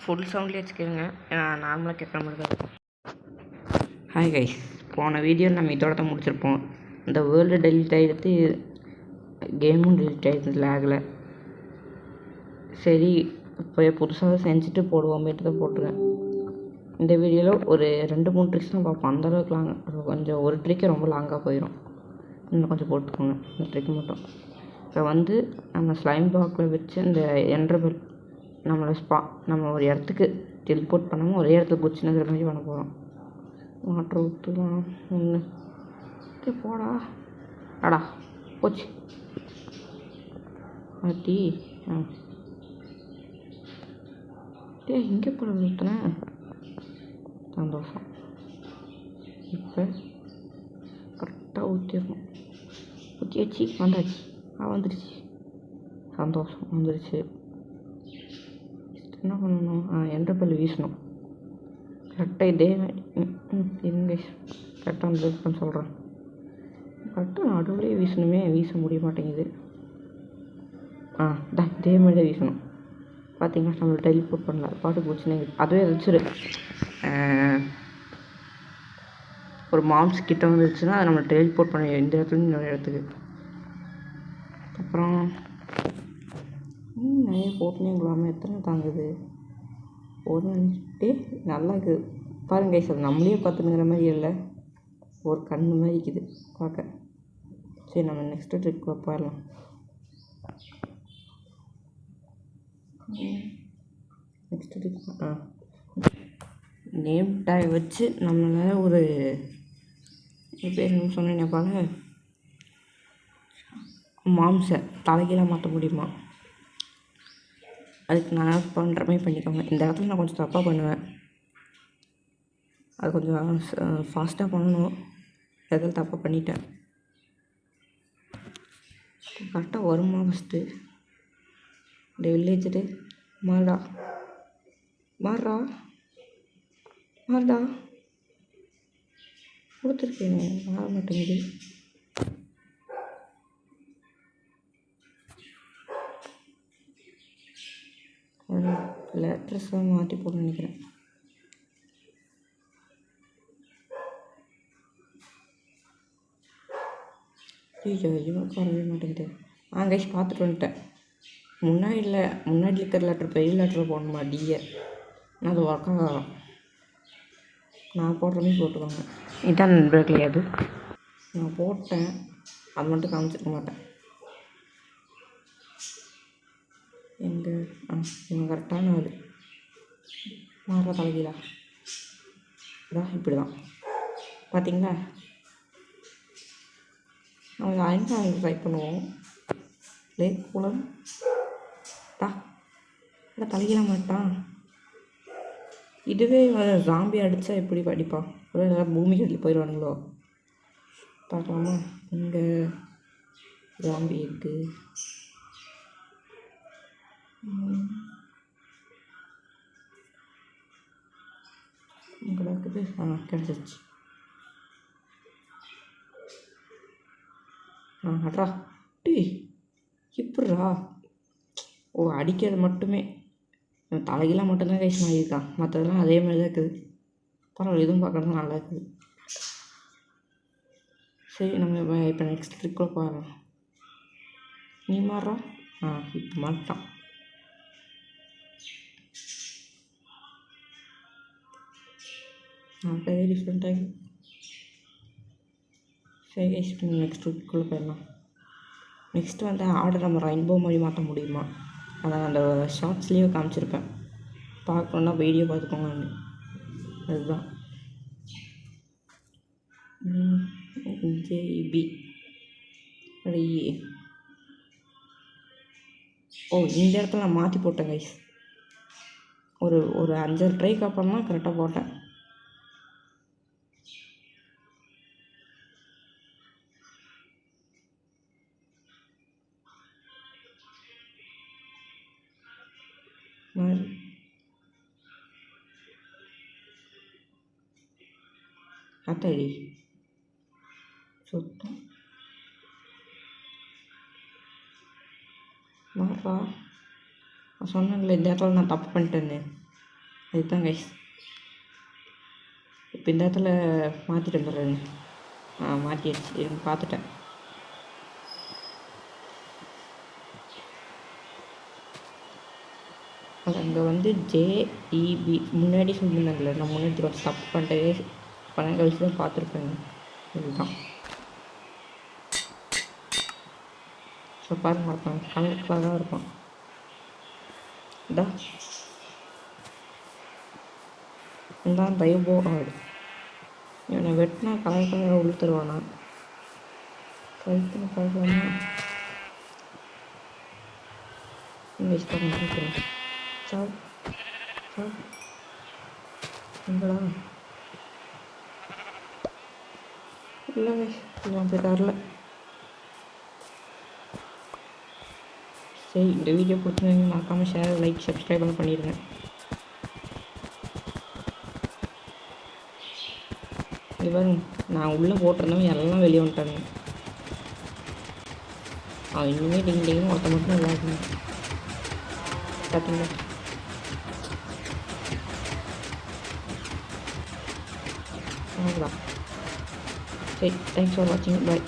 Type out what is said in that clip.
Full சவுண்ட்லேயே வச்சுக்கோங்க, ஏன்னா நார்மலாக கேட்குற மாதிரி தான் இருக்கும். ஹாய் கைஸ், போன வீடியோ நம்ம இதோட தான் முடிச்சிருப்போம். இந்த வேர்ல்டு டெலிட் ஆகிடுத்து, கேமும் டெலிட் ஆகிடுது லேகில். சரி, இப்போ புதுசாக செஞ்சுட்டு போடுவோமேட்டு தான் போட்டுருக்கேன். இந்த வீடியோவில் ஒரு 2-3 ட்ரிக்ஸ் தான் பார்ப்போம். அந்தளவுக்கு லாங் கொஞ்சம் ஒரு ட்ரிக்கே ரொம்ப லாங்காக போயிடும். இன்னும் கொஞ்சம் போட்டுக்கோங்க இந்த ட்ரிக் மட்டும். இப்போ வந்து நம்ம ஸ்லைம் பாக்ஸில் வச்சு இந்த என்ட்ரபிள் நம்ம ஒரு இடத்துக்கு டெலிபோர்ட் பண்ணாமல் ஒரே இடத்துல குச்சினுங்கிற மாதிரி பண்ண போகிறோம். வாட்டர் ஊற்றுலாம் ஒன்று போடா அடா போச்சு ஆட்டி. இங்கே போட ஊற்றுனேன், சந்தோஷம். இப்போ கரெக்டாக ஊற்றிடணும். ஊற்றியாச்சு, வந்தாச்சு. வந்துடுச்சு, சந்தோஷம், வந்துடுச்சு. என்ன பண்ணணும்? என்ட்ரபிள் வீசணும் கரெக்டாக. இதே இருங்க, கரெக்டாக வந்து சொல்கிறேன். கரெக்டாக நடுவுலேயே வீசணுமே, வீச முடிய மாட்டேங்குது. இதே மாதிரி தான் வீசணும். பார்த்தீங்கன்னா நம்மளை டெலிபோர்ட் பண்ணல, பாட்டு போச்சுன்னே. அதுவே வச்சுரு. ஒரு மாம்ஸ் கிட்ட வந்துருச்சுன்னா அதை நம்ம டெலிபோர்ட் பண்ண இந்த இடத்துல இன்னொரு இடத்துக்கு. அப்புறம் நிறைய போட்டுனேங்களாமல் எத்தனை தாங்குது போதுன்ட்டு நல்லா இருக்குது பாருங்க கைஸ். அது நம்மளே பார்த்துனுங்கிற மாதிரி இல்லை, ஒரு கண்ணு மாதிரி இருக்குது பார்க்க. சரி, நம்ம நெக்ஸ்ட்டு ட்ரிக் போயிடலாம். நெக்ஸ்ட் ட்ரிக் நேம் டேக் வச்சு நம்மளால் ஒரு பேர் என்ன சொன்னேன் பாருங்க, மாம்ஸை தலைகீழாக மாற்ற முடியுமா? அதுக்கு நான் பண்ணுற மாதிரி பண்ணிக்கோங்க. இந்த இடத்துல நான் கொஞ்சம் தப்பாக பண்ணுவேன், அது கொஞ்சம் ஃபாஸ்ட்டாக பண்ணணும். எதில் தப்பாக பண்ணிட்டேன். கரெக்டாக வருமா? ஃபஸ்ட்டு இந்த வில்லேஜ்டு மாறுடா மாறுடா மாறுடா கொடுத்துருக்கேங்க, மாற மாட்டேங்குது. லேட்ரஸாக மாற்றி போட நினைக்கிறேன். இவனுக்கு வரவே மாட்டேங்குது. கைஸ் பார்த்துட்டு வந்துட்டேன். முன்னாடி இருக்கிற லெட்டர் பெரிய லெட்டர் போடணுமா? டிஏ. நான் அது ஒர்க் ஆகும். நான் போடுற மாதிரி போட்டுக்கோங்க. இதான் நண்பர்களே, அது நான் போட்டேன், அது மட்டும் காமிச்சிருக்க மாட்டேன். எங்கே இவன் கரெக்டான அது மாற தலைகீழா இப்படி தான் பார்த்தீங்களா? நம்ம அயன் ட்ரை பண்ணுவோம். லேக் குளம் தலைகீழ மாட்டான். இதுவே ஜாம்பி அடித்தா எப்படி அடிப்பான்? ஒரு பூமிக்கு அடியில் போயிடுவானுங்களோ? பார்க்கலாமா? இங்கே ஜாம்பி இருக்கு. இருக்குது. கிடச்சிருச்சு. அட்ரா இப்பட்றா. அடிக்கிறது மட்டுமே தலைகீழாக மட்டும்தான் கைஸ் ஆகியிருக்கான். மற்றதெல்லாம் அதே மாதிரி தான் இருக்குது. பரவாயில்ல, இதுவும் பார்க்குறது நல்லா இருக்குது. சரி, நம்ம இப்போ நெக்ஸ்ட் ட்ரிக்கில் போகலாம். நீ மாறுறா. இப்போ மாட்டான். பெரிய டிஃப்ரெண்ட்டாகி. சரி கைஸ், இப்போ நெக்ஸ்ட் ட்ரிக்குள்ளே போயிடலாம். நெக்ஸ்ட்டு வந்து ஆர்டர் நம்ம ரெயின்போ மாதிரி மாற்ற முடியுமா? அதான் அந்த ஷார்ட்ஸ்லேயே காமிச்சிருப்பேன், பார்க்கணுன்னா வீடியோ பார்த்துக்கோங்க. அதுதான் ஜேபி. இந்த இடத்துல நான் மாற்றி போட்டேன் கைஸ். ஒரு 5 ட்ரைக்கு அப்புறமா கரெக்டாக போட்டேன். அத்தடி சுத்தம் மாறா. சொன்னேன்ல, இந்த இடத்துல நான் தப்பு பண்ணிட்டேன்னு. அதுதான் கைஸ். இப்போ இந்த இடத்துல மாற்றிட்டு வந்துடுறேன். மாற்றிடுச்சு, இருந்து பார்த்துட்டேன். அது அங்கே வந்து ஜேஇபி முன்னாடி சொல்லியிருந்தாங்கல்ல, நான் முன்னாடி கொஞ்சம் தப்பு பண்ணிட்டே பணம் கழிச்சு தான் பார்த்துருப்பேங்க. இதுதான் ஸோ பாருங்க, இருப்பான் கலர் கலராக இருப்பான். இதான் இதான் டைபோ ஆடு. இவனை வெட்டினா கலர் கலராக உள்ள தருவானா? கழுத்துன்னு பார்க்கலாமா? வேஸ்ட் பண்ண நினைக்கிறேன். சாவ் சாவ் எங்கடா? இல்லை இவன் அப்படி தரல. சரி, இந்த வீடியோ பிடிச்சிருந்தீங்க மறக்காமல் ஷேர், லைக், சப்ஸ்கிரைப் எல்லாம் பண்ணிடுங்க. இது பாருங்க, நான் உள்ளே போட்டிருந்தவன் எல்லாம் வெளியே வந்துட்டாங்க. அவன் இன்னுமே டிங் டிங்கும் ஒருத்த மட்டும் நல்லா இருக்குங்க. பார்த்தீங்களா? அவ்வளோதான். சரி, தேங்க்ஸ் ஃபார் வாட்சிங். பாய்.